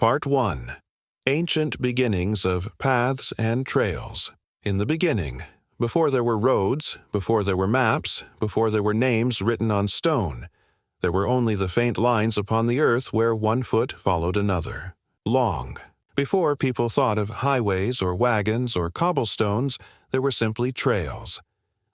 Part 1. Ancient Beginnings of Paths and Trails. In the beginning, before there were roads, before there were maps, before there were names written on stone, there were only the faint lines upon the earth where one foot followed another. Long. Before people thought of highways or wagons or cobblestones, there were simply trails.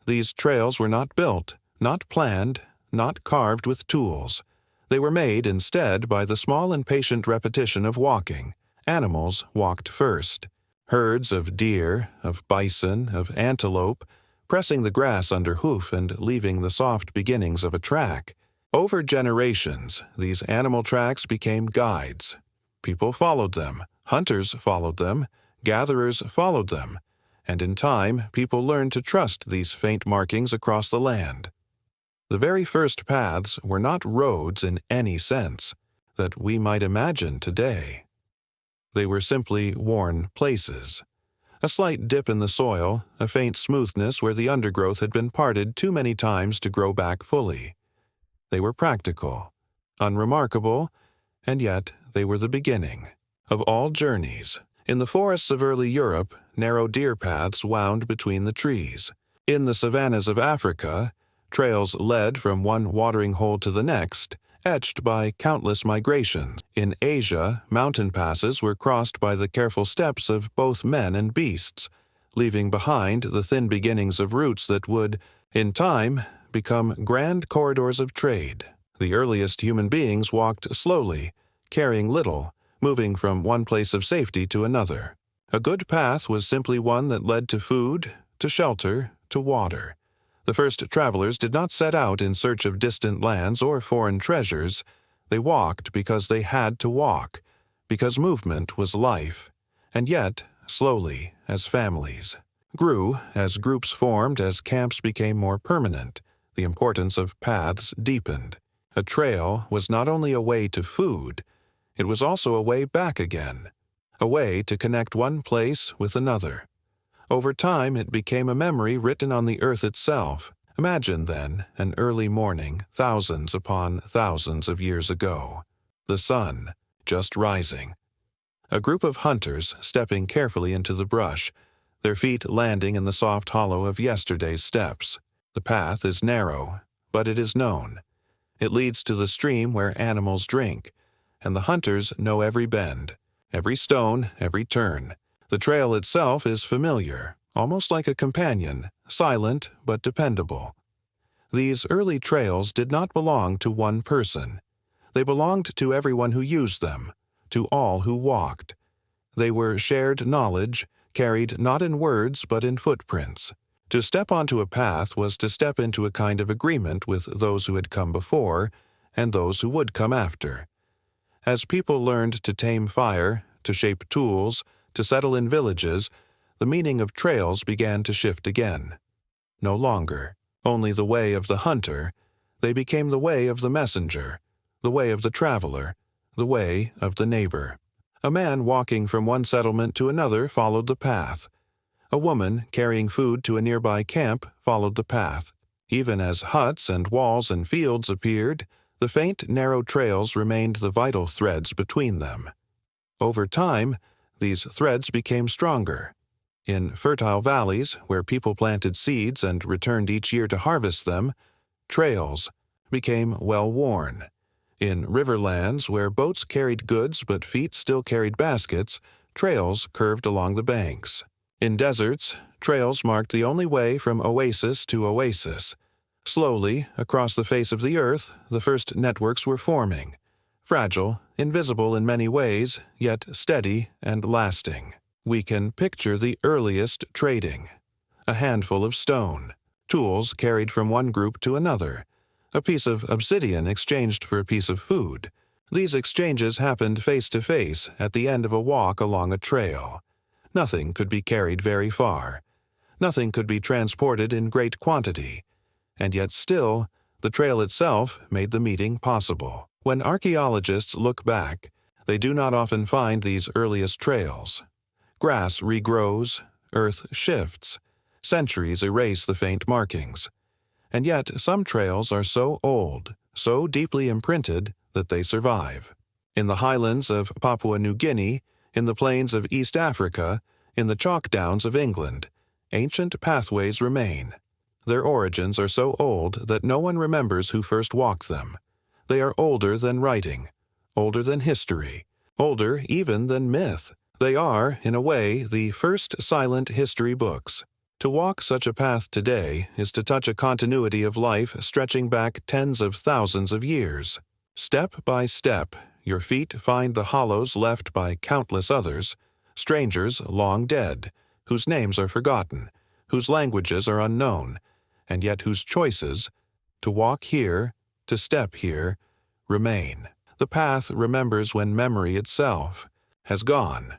These trails were not built, not planned, not carved with tools. They were made instead by the small and patient repetition of walking. Animals walked first. Herds of deer, of bison, of antelope, pressing the grass under hoof and leaving the soft beginnings of a track. Over generations, these animal tracks became guides. People followed them, hunters followed them, gatherers followed them, and in time people learned to trust these faint markings across the land. The very first paths were not roads in any sense that we might imagine today. They were simply worn places. A slight dip in the soil, a faint smoothness where the undergrowth had been parted too many times to grow back fully. They were practical, unremarkable, and yet they were the beginning of all journeys. In the forests of early Europe, narrow deer paths wound between the trees. In the savannas of Africa, trails led from one watering hole to the next, etched by countless migrations. In Asia, mountain passes were crossed by the careful steps of both men and beasts, leaving behind the thin beginnings of routes that would, in time, become grand corridors of trade. The earliest human beings walked slowly, carrying little, moving from one place of safety to another. A good path was simply one that led to food, to shelter, to water. The first travelers did not set out in search of distant lands or foreign treasures. They walked because they had to walk, because movement was life, and yet, slowly, as families grew, as groups formed, as camps became more permanent, the importance of paths deepened. A trail was not only a way to food, it was also a way back again, a way to connect one place with another. Over time, it became a memory written on the earth itself. Imagine, then, an early morning thousands upon thousands of years ago. The sun, just rising. A group of hunters stepping carefully into the brush, their feet landing in the soft hollow of yesterday's steps. The path is narrow, but it is known. It leads to the stream where animals drink, and the hunters know every bend, every stone, every turn. The trail itself is familiar, almost like a companion, silent but dependable. These early trails did not belong to one person. They belonged to everyone who used them, to all who walked. They were shared knowledge, carried not in words but in footprints. To step onto a path was to step into a kind of agreement with those who had come before and those who would come after. As people learned to tame fire, to shape tools, to settle in villages, the meaning of trails began to shift again. No longer only the way of the hunter, they became the way of the messenger, the way of the traveler, the way of the neighbor. A man walking from one settlement to another followed the path. A woman carrying food to a nearby camp followed the path. Even as huts and walls and fields appeared, the faint, narrow trails remained the vital threads between them. Over time, these threads became stronger. In fertile valleys, where people planted seeds and returned each year to harvest them, trails became well-worn. In riverlands, where boats carried goods but feet still carried baskets, trails curved along the banks. In deserts, trails marked the only way from oasis to oasis. Slowly, across the face of the earth, the first networks were forming. Fragile, invisible in many ways, yet steady and lasting. We can picture the earliest trading. A handful of stone, tools carried from one group to another, a piece of obsidian exchanged for a piece of food. These exchanges happened face to face at the end of a walk along a trail. Nothing could be carried very far. Nothing could be transported in great quantity. And yet still, the trail itself made the meeting possible. When archaeologists look back, they do not often find these earliest trails. Grass regrows, earth shifts, centuries erase the faint markings. And yet some trails are so old, so deeply imprinted, that they survive. In the highlands of Papua New Guinea, in the plains of East Africa, in the chalk downs of England, ancient pathways remain. Their origins are so old that no one remembers who first walked them. They are older than writing, older than history, older even than myth. They are, in a way, the first silent history books. To walk such a path today is to touch a continuity of life stretching back tens of thousands of years. Step by step, your feet find the hollows left by countless others, strangers long dead, whose names are forgotten, whose languages are unknown, and yet whose choices, to walk here, to step here, remain. The path remembers when memory itself has gone.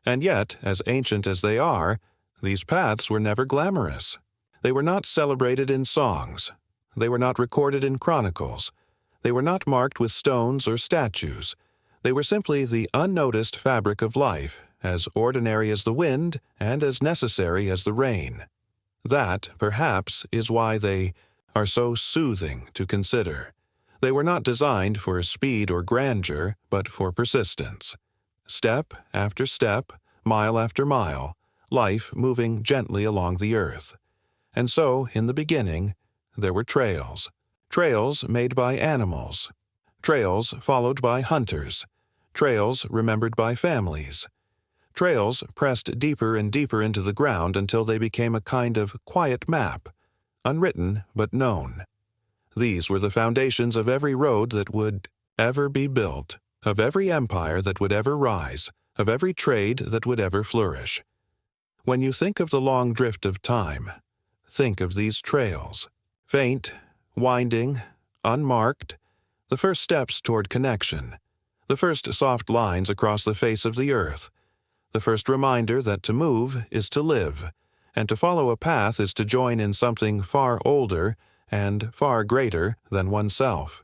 And yet, as ancient as they are, these paths were never glamorous. They were not celebrated in songs. They were not recorded in chronicles. They were not marked with stones or statues. They were simply the unnoticed fabric of life, as ordinary as the wind and as necessary as the rain. That, perhaps, is why they are so soothing to consider. They were not designed for speed or grandeur, but for persistence. Step after step, mile after mile, life moving gently along the earth. And so, in the beginning, there were trails. Trails made by animals. Trails followed by hunters. Trails remembered by families. Trails pressed deeper and deeper into the ground until they became a kind of quiet map, unwritten but known. These were the foundations of every road that would ever be built, of every empire that would ever rise, of every trade that would ever flourish. When you think of the long drift of time, think of these trails. Faint, winding, unmarked, the first steps toward connection, the first soft lines across the face of the earth, the first reminder that to move is to live, and to follow a path is to join in something far older and far greater than oneself.